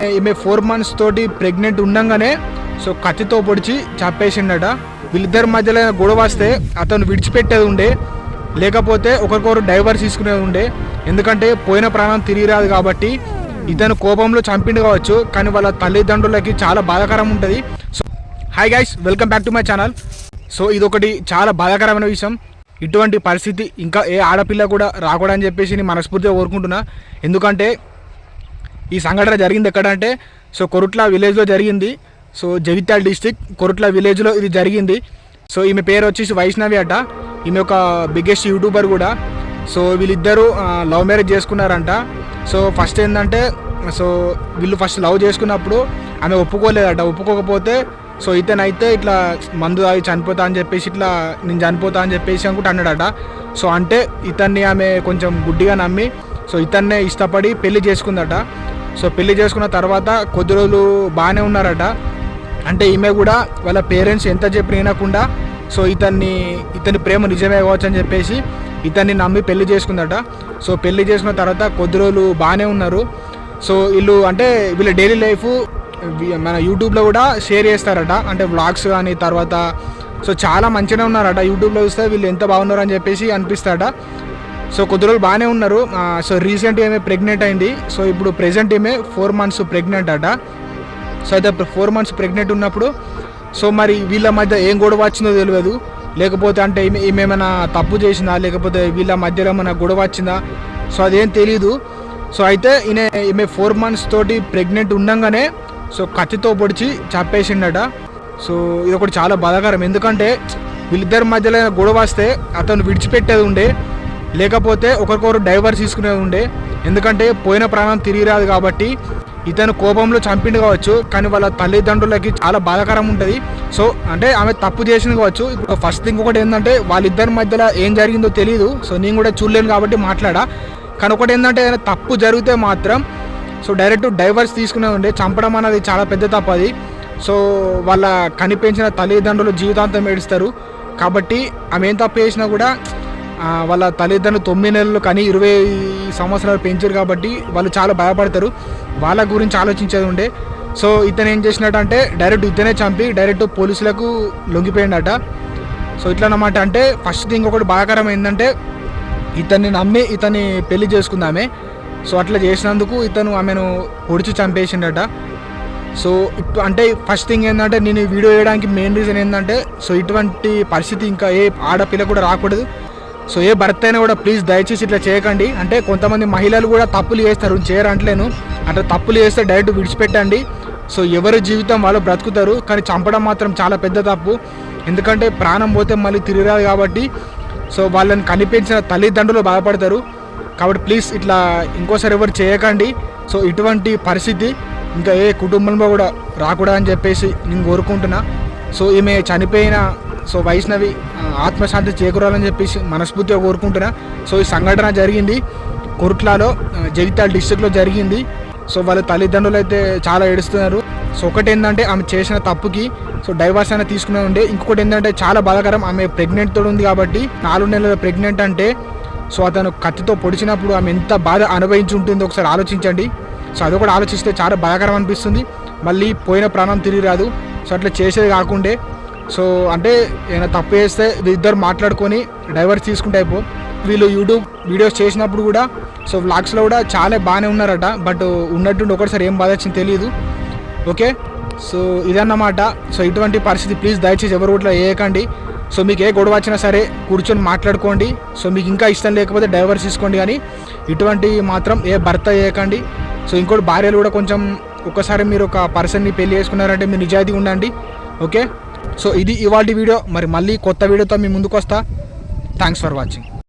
ఈమె 4 months తోటి pregnant ఉండగానే సో కత్తితో పొడిచి చంపేసిండట. వీళ్ళిద్దరి మధ్యలో గొడవ వస్తే అతను విడిచిపెట్టేది ఉండే, లేకపోతే ఒకరికొకరు డైవర్స్ తీసుకునేది ఉండే. ఎందుకంటే పోయిన ప్రాణం తిరిగి రాదు కాబట్టి ఇతను కోపంలో చంపిండు కావచ్చు, కానీ వాళ్ళ తల్లిదండ్రులకి చాలా బాధాకరం ఉంటుంది. So hi guys, welcome back to my channel. So ఇదొకటి చాలా బాధాకరమైన విషయం. ఇటువంటి పరిస్థితి ఇంకా ఏ ఆడపిల్ల కూడా రాకూడదని చెప్పేసి నేను మనస్ఫూర్తిగా కోరుకుంటున్నా. ఎందుకంటే ఈ సంఘటన జరిగింది ఎక్కడంటే సో కొరుట్ల విలేజ్లో జరిగింది. సో జగిత్యాల డిస్టిక్ కొరుట్ల విలేజ్లో ఇది జరిగింది. సో ఈమె పేరు వచ్చేసి వైష్ణవి అట. ఈమె ఒక బిగ్గెస్ట్ యూట్యూబర్ కూడా. సో వీళ్ళిద్దరూ లవ్ మ్యారేజ్ చేసుకున్నారంట. సో ఫస్ట్ ఏంటంటే సో వీళ్ళు ఫస్ట్ లవ్ చేసుకున్నప్పుడు ఆమె ఒప్పుకోలేదట. ఒప్పుకోకపోతే సో ఇతనైతే ఇట్లా మందు తాగి చనిపోతా అని చెప్పేసి ఇట్లా నేను చనిపోతా అని చెప్పేసి అనుకుంటూ అన్నాడట. సో అంటే ఇతన్ని ఆమె కొంచెం గుడ్డిగా నమ్మి సో ఇతన్నే ఇష్టపడి పెళ్లి చేసుకుందట. సో పెళ్లి చేసుకున్న తర్వాత కొద్ది రోజులు బాగానే ఉన్నారట. అంటే ఈమె కూడా వాళ్ళ పేరెంట్స్ ఎంత చెప్పి వినకుండా సో ఇతని ప్రేమ నిజమే కావచ్చు అని చెప్పేసి ఇతన్ని నమ్మి పెళ్లి చేసుకుందట. సో పెళ్లి చేసుకున్న తర్వాత కొద్ది రోజులు బాగానే ఉన్నారు. సో వీళ్ళు అంటే వీళ్ళ డైలీ లైఫ్ మన యూట్యూబ్లో కూడా షేర్ చేస్తారట. అంటే వ్లాగ్స్ కానీ తర్వాత సో చాలా మంచిగానే ఉన్నారట. యూట్యూబ్లో చూస్తే వీళ్ళు ఎంత బాగున్నారు అని చెప్పేసి అనిపిస్తారట. సో కొద్ది రోజులు బాగానే ఉన్నారు. సో రీసెంట్గా ఏమే ప్రెగ్నెంట్ అయింది. సో ఇప్పుడు ప్రెజెంట్ ఏమే 4 months ప్రెగ్నెంట్ అట. సో అయితే 4 months ప్రెగ్నెంట్ ఉన్నప్పుడు సో మరి వీళ్ళ మధ్య ఏం గొడవ వచ్చిందో తెలియదు. లేకపోతే అంటే ఏమైనా తప్పు చేసిందా, లేకపోతే వీళ్ళ మధ్యలో ఏమైనా గొడవ వచ్చిందా, సో అదేం తెలీదు. సో అయితే ఈమె 4 months తోటి ప్రెగ్నెంట్ ఉండగానే సో కత్తితో పొడిచి చంపేసిండట. సో ఇది ఒకటి చాలా బాధాకరం. ఎందుకంటే వీళ్ళిద్దరి మధ్యలో గొడవ వస్తే అతను విడిచిపెట్టేది ఉండే, లేకపోతే ఒకరికొకరు డైవర్స్ తీసుకునేది ఉండే. ఎందుకంటే పోయిన ప్రాణం తిరిగి రాదు కాబట్టి ఇతను కోపంలో చంపిండు కావచ్చు, కానీ వాళ్ళ తల్లిదండ్రులకి చాలా బాధాకరం ఉంటుంది. సో అంటే ఆమె తప్పు చేసింది కావచ్చు. ఇప్పుడు ఫస్ట్ థింగ్ ఒకటి ఏంటంటే వాళ్ళిద్దరి మధ్యలో ఏం జరిగిందో తెలియదు. సో నేను కూడా చూడలేను కాబట్టి మాట్లాడా. కానీ ఒకటి ఏంటంటే ఏదైనా తప్పు జరిగితే మాత్రం సో డైరెక్ట్ డైవర్స్ తీసుకునే ఉండే. చంపడం అనేది చాలా పెద్ద తప్పు అది. సో వాళ్ళ కనిపించిన తల్లిదండ్రులు జీవితాంతం ఏడుస్తారు. కాబట్టి ఆమె ఏం తప్పు చేసినా కూడా వాళ్ళ తల్లిదండ్రులు 9 నెలలు కానీ 20 సంవత్సరాలు పెంచారు కాబట్టి వాళ్ళు చాలా భయపడతారు. వాళ్ళ గురించి ఆలోచించేది ఉండే. సో ఇతను ఏం చేసినట్టంటే డైరెక్ట్ ఇతనే చంపి డైరెక్ట్ పోలీసులకు లొంగిపోయిందట. సో ఇట్లా అన్నమాట. అంటే ఫస్ట్ థింగ్ ఒకటి బాధాకరం ఏంటంటే ఇతన్ని నమ్మి ఇతన్ని పెళ్లి చేసుకుందామే. సో అట్లా చేసినందుకు ఇతను ఆమెను పొడిచి చంపేసిండట. సో అంటే ఫస్ట్ థింగ్ ఏంటంటే నేను ఈ వీడియో వేయడానికి మెయిన్ రీజన్ ఏంటంటే సో ఇటువంటి పరిస్థితి ఇంకా ఏ ఆడపిల్ల కూడా రాకూడదు. సో ఏ భర్త అయినా కూడా ప్లీజ్ దయచేసి ఇట్లా చేయకండి. అంటే కొంతమంది మహిళలు కూడా తప్పులు చేస్తారు, చేయరంటలేను. అట్లా తప్పులు చేస్తే డైరెక్ట్ విడిచిపెట్టండి. సో ఎవరి జీవితం వాళ్ళు బ్రతుకుతారు, కానీ చంపడం మాత్రం చాలా పెద్ద తప్పు. ఎందుకంటే ప్రాణం పోతే మళ్ళీ తిరిగి రాదు కాబట్టి సో వాళ్ళని కనిపించిన తల్లిదండ్రులు బాధపడతారు. కాబట్టి ప్లీజ్ ఇట్లా ఇంకోసారి ఎవరు చేయకండి. సో ఇటువంటి పరిస్థితి ఇంకా ఏ కుటుంబంలో కూడా రాకూడదని చెప్పేసి నేను కోరుకుంటున్నా. సో ఈమె చనిపోయిన సో వైష్ణవి ఆత్మశాంతి చేకూరాలని చెప్పేసి మనస్ఫూర్తిగా కోరుకుంటున్నా. సో ఈ సంఘటన జరిగింది కొరుట్లలో జగిత్యాల డిస్టిక్లో జరిగింది. సో వాళ్ళ తల్లిదండ్రులు అయితే చాలా ఏడుస్తున్నారు. సో ఒకటి ఏంటంటే ఆమె చేసిన తప్పుకి సో డైవర్స్ అయినా తీసుకునే ఉండే. ఇంకొకటి ఏంటంటే చాలా బాధాకరం, ఆమె ప్రెగ్నెంట్ తోడు ఉంది కాబట్టి 4 నెలల ప్రెగ్నెంట్ అంటే సో అతను కత్తితో పొడిచినప్పుడు ఆమె ఎంత బాధ అనుభవించి ఉంటుందో ఒకసారి ఆలోచించండి. సో అది కూడా ఆలోచిస్తే చాలా బాధాకరం అనిపిస్తుంది. మళ్ళీ పోయిన ప్రాణం తిరిగి రాదు. సో అట్లా చేసేది కాకుండే సో అంటే ఏమైనా తప్పు చేస్తే వీళ్ళిద్దరు మాట్లాడుకొని డైవర్స్ తీసుకుంటే అయిపో. వీళ్ళు యూట్యూబ్ వీడియోస్ చేసినప్పుడు కూడా సో వ్లాగ్స్లో కూడా చాలా బాగానే ఉన్నారట. బట్ ఉన్నట్టుండి ఒకటిసారి ఏం బాధ వచ్చింది తెలియదు. ఓకే, సో ఇదన్నమాట. సో ఇటువంటి పరిస్థితి ప్లీజ్ దయచేసి ఎవరు కూడా వేయకండి. సో మీకు ఏ గొడవ వచ్చినా సరే కూర్చొని మాట్లాడుకోండి. సో మీకు ఇంకా ఇష్టం లేకపోతే డైవర్స్ తీసుకోండి, కానీ ఇటువంటి మాత్రం ఏ భర్త చేయకండి. సో ఇంకోటి భార్యలు కూడా కొంచెం ఒక్కసారి మీరు ఒక పర్సన్ని పెళ్లి చేసుకున్నారంటే మీరు నిజాయితీగా ఉండండి. ఓకే, సో ఇది ఇవాళ వీడియో. మరి మళ్ళీ కొత్త వీడియోతో మీ ముందుకు వస్తా. Thanks for watching.